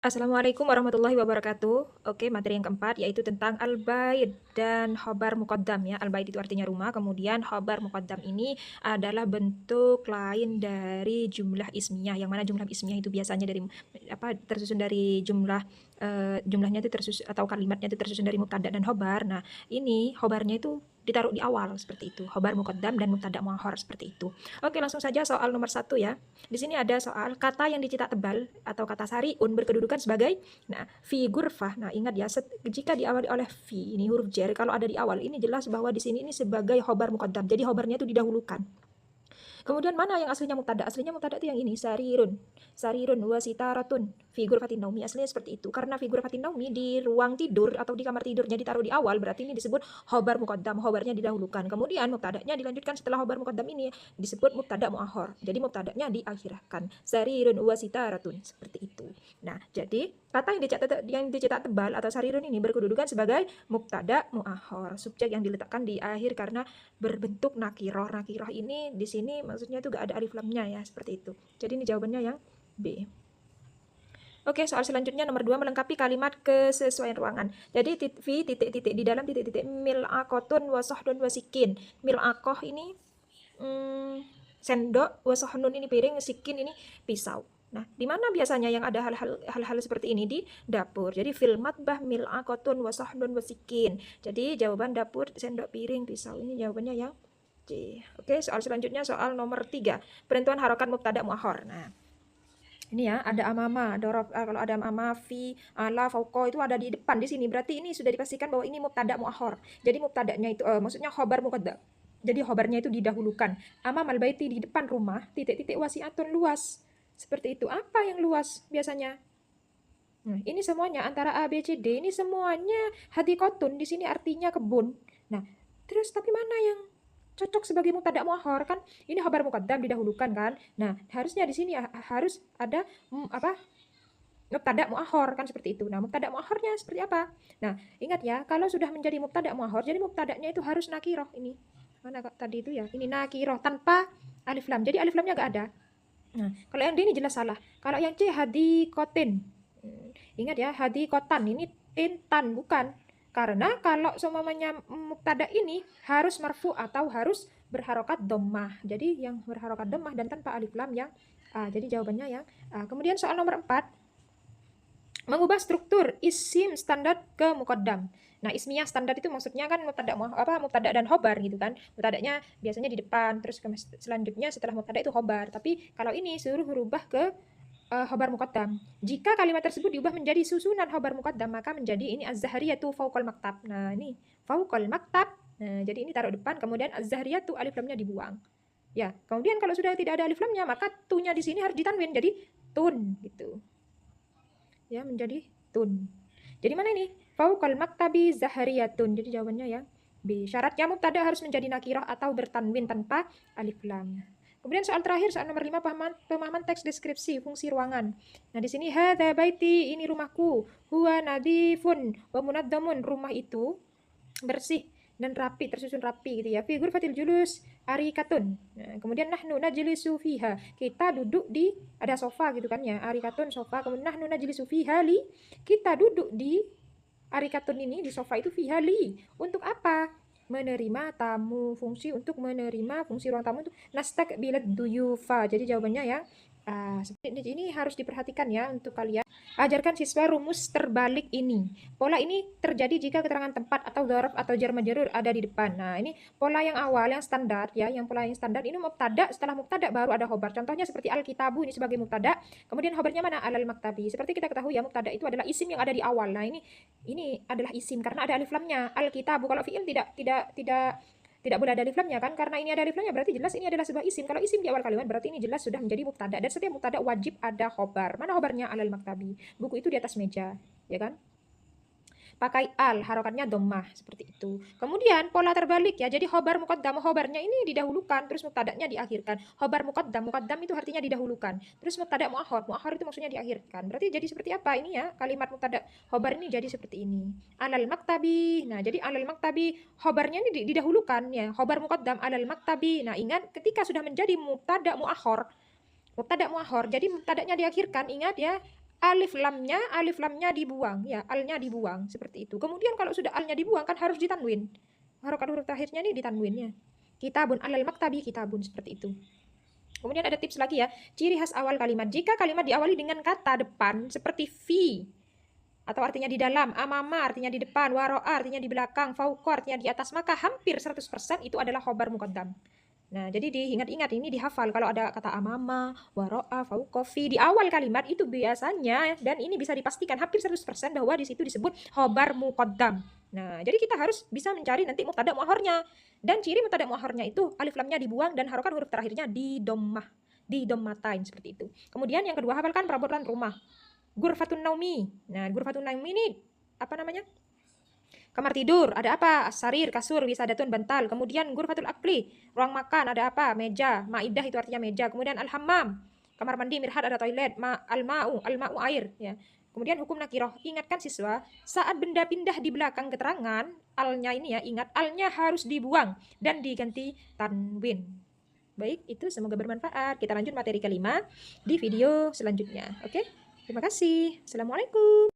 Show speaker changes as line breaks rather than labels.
Assalamualaikum warahmatullahi wabarakatuh. Oke, materi yang keempat yaitu tentang al-bait dan khobar muqaddam ya. Al-bait itu artinya rumah, kemudian khobar muqaddam ini adalah bentuk lain dari jumlah ismiyah. Yang mana jumlah ismiyah itu biasanya dari tersusun dari jumlahnya itu tersusun atau kalimatnya itu tersusun dari mubtada dan khobar. Nah, ini khobarnya itu ditaruh di awal seperti itu. Khobar muqaddam dan mubtada muakhar seperti itu. Oke, langsung saja soal nomor 1 ya. Di sini ada soal kata yang dicetak tebal atau kata sariun berkedudukan sebagai fi ghurfah. Nah, ingat ya, jika diawali oleh fi, ini huruf jar, kalau ada di awal ini jelas bahwa di sini ini sebagai khobar muqaddam. Jadi khobarnya itu didahulukan. Kemudian mana yang aslinya mubtada? Aslinya mubtada itu yang ini, sarirun. Sarirun wa sitaratun fi ghurfatin naumi. Aslinya seperti itu. Karena fi ghurfatin naumi di ruang tidur atau di kamar tidurnya ditaruh di awal, berarti ini disebut khobar muqaddam. Khobarnya didahulukan. Kemudian mubtadanya dilanjutkan setelah khobar muqaddam ini disebut mubtada muakhar. Jadi mubtadanya diakhirkan. Sarirun wa sitaratun. Seperti itu. Nah, jadi kata yang dicetak tebal atau sarirun ini berkedudukan sebagai mubtada muakhar. Subjek yang diletakkan di akhir karena berbentuk nakiroh. Nakiroh ini di sini maksudnya itu gak ada alif lamnya ya, seperti itu. Jadi ini jawabannya yang B. Oke, soal selanjutnya nomor 2, melengkapi kalimat kesesuaian ruangan. Jadi titik-titik di dalam titik-titik mil'akotun wasohdun wasikin. Mil'akoh ini sendok, wasohnun ini piring, sikin ini pisau. Nah, di mana biasanya yang ada hal-hal seperti ini? Di dapur. Jadi fil matbah mil'akotun wasohnun wasikin. Jadi jawaban dapur, sendok, piring, pisau. Ini jawabannya yang C. Oke, soal selanjutnya soal nomor 3. Penentuan harokat mubtada muakhar. Nah, ini ya, ada amama, dorob, kalau ada amama, fi, ala, fauko itu ada di depan di sini. Berarti ini sudah dipastikan bahwa ini mubtada muakhar. Jadi mubtadanya itu maksudnya khobar muqaddam. Jadi khobarnya itu didahulukan. Amam al-baiti di depan rumah, titik-titik wasiatun luas. Seperti itu. Apa yang luas biasanya? Nah, ini semuanya antara A, B, C, D, ini semuanya hadikotun. Di sini artinya kebun. Nah, terus tapi mana yang cocok sebagai mubtada muakhar? Kan ini khabar muqaddam didahulukan kan. Nah, harusnya di sini harus ada mubtada muakhar kan seperti itu. Nah, mubtada muakharnya seperti apa? Nah, ingat ya, kalau sudah menjadi mubtada muakhar, jadi mubtadanya itu harus nakiroh ini. Mana tadi itu ya? Ini nakiroh tanpa alif lam. Jadi alif lamnya nggak ada. Nah, kalau yang D ini jelas salah. Kalau yang C hadikotin. Ingat ya, hadikotan ini intan bukan. Karena kalau seumpamanya mubtada ini harus marfu atau harus berharokat dhammah. Jadi yang berharokat dhammah dan tanpa alif lam yang A. Jadi jawabannya yang A. Kemudian soal nomor 4, mengubah struktur isim standar ke muqaddam. Nah, ismiyah standar itu maksudnya kan mubtada dan khobar gitu kan. Mubtadanya biasanya di depan, terus selanjutnya setelah mubtada itu khobar. Tapi kalau ini suruh rubah ke khobar muqaddam. Jika kalimat tersebut diubah menjadi susunan khobar muqaddam, maka menjadi ini az-zahriyatu fauqal maktab. Nah, ini fauqal maktab. Nah, jadi ini taruh depan, kemudian az-zahriyatu alif lamnya dibuang. Ya, kemudian kalau sudah tidak ada alif lamnya, maka tunya di sini harus ditanwin jadi tun gitu. Ya, menjadi tun. Jadi mana ini? Fauqal maktabi zahriyatun. Jadi jawabannya yang B. Syaratnya mubtada harus menjadi nakirah atau bertanwin tanpa alif lam. Kemudian soal terakhir, soal nomor 5, pemahaman teks deskripsi fungsi ruangan. Nah, di sini hadza baiti, ini rumahku. Huwa nadifun wa munaddamun, rumah itu bersih dan rapi, tersusun rapi gitu ya. Fi ghurfatil julus arikatun. Nah, kemudian nahnu najlisu fiha. Kita duduk di ada sofa gitu kan ya. Arikatun sofa, kemudian nahnu najlisu fiha li. Kita duduk di arikatun ini di sofa itu fiha li. Untuk apa? Menerima tamu, fungsi untuk menerima fungsi ruang tamu itu nastaqbilat duyufa. Jadi jawabannya ya seperti ini harus diperhatikan ya untuk kalian. Ajarkan siswa rumus terbalik ini. Pola ini terjadi jika keterangan tempat atau dzaraf atau jar majrur ada di depan. Nah, ini pola yang awal yang standar ya, yang pola yang standar ini mubtada, setelah mubtada baru ada khobar. Contohnya seperti al-kitabu ini sebagai mubtada, kemudian khobarnya mana? Alal maktabi. Seperti kita ketahui ya, mubtada itu adalah isim yang ada di awal. Nah, ini adalah isim karena ada alif lamnya. Al-kitabu kalau fi'il tidak boleh ada alif lamnya kan, karena ini ada alif lamnya berarti jelas ini adalah sebuah isim. Kalau isim di awal kalimat berarti ini jelas sudah menjadi mubtada, dan setiap mubtada wajib ada khobar. Mana khobarnya? Alal maktabi. Buku itu di atas meja, ya kan? Pakai al, harokatnya dhammah seperti itu. Kemudian pola terbalik ya. Jadi khobar muqaddam, khobarnya ini didahulukan, terus mubtadanya diakhirkan. Khobar muqaddam, muqaddam itu artinya didahulukan. Terus mubtada muakhar, muakhar itu maksudnya diakhirkan. Berarti jadi seperti apa ini ya? Kalimat mubtada khobar ini jadi seperti ini. Alal maktabi. Nah, jadi alal maktabi khobarnya ini didahulukan ya. Khobar muqaddam alal maktabi. Nah, ingat ketika sudah menjadi mubtada muakhar, jadi mubtadanya diakhirkan, ingat ya, alif lamnya dibuang ya, alnya dibuang seperti itu. Kemudian kalau sudah alnya dibuang kan harus ditanwin. Harokat huruf terakhirnya ini ditanwinnya. Kitabun alal maktabi kitabun seperti itu. Kemudian ada tips lagi ya, ciri khas awal kalimat. Jika kalimat diawali dengan kata depan seperti fi atau artinya di dalam, amama artinya di depan, waro'a artinya di belakang, fauqa artinya di atas, maka hampir 100% itu adalah khobar muqaddam. Nah, jadi diingat-ingat ini dihafal kalau ada kata amama, waro'a, fauqa, fi di awal kalimat itu biasanya, dan ini bisa dipastikan hampir 100% bahwa di situ disebut khobar muqaddam. Nah, jadi kita harus bisa mencari nanti mubtada muakhornya. Dan ciri mubtada muakhornya itu alif lamnya dibuang dan harokat huruf terakhirnya di dommah, di dommatain seperti itu. Kemudian yang kedua hafalkan perabotan rumah. Ghurfatun naumi. Nah, ghurfatun naumi ini apa namanya? Kamar tidur, ada apa? Sarir, kasur, wisadatun, bantal. Kemudian ghurfatul akli, ruang makan, ada apa? Meja. Maidah itu artinya meja. Kemudian al-hammam, kamar mandi, mirhat ada toilet. Al-ma'u air, ya. Kemudian hukum nakiroh, ingatkan siswa, saat benda pindah di belakang keterangan, alnya ini ya, ingat, alnya harus dibuang dan diganti tanwin. Baik, itu semoga bermanfaat. Kita lanjut materi kelima di video selanjutnya. Oke, terima kasih. Assalamualaikum.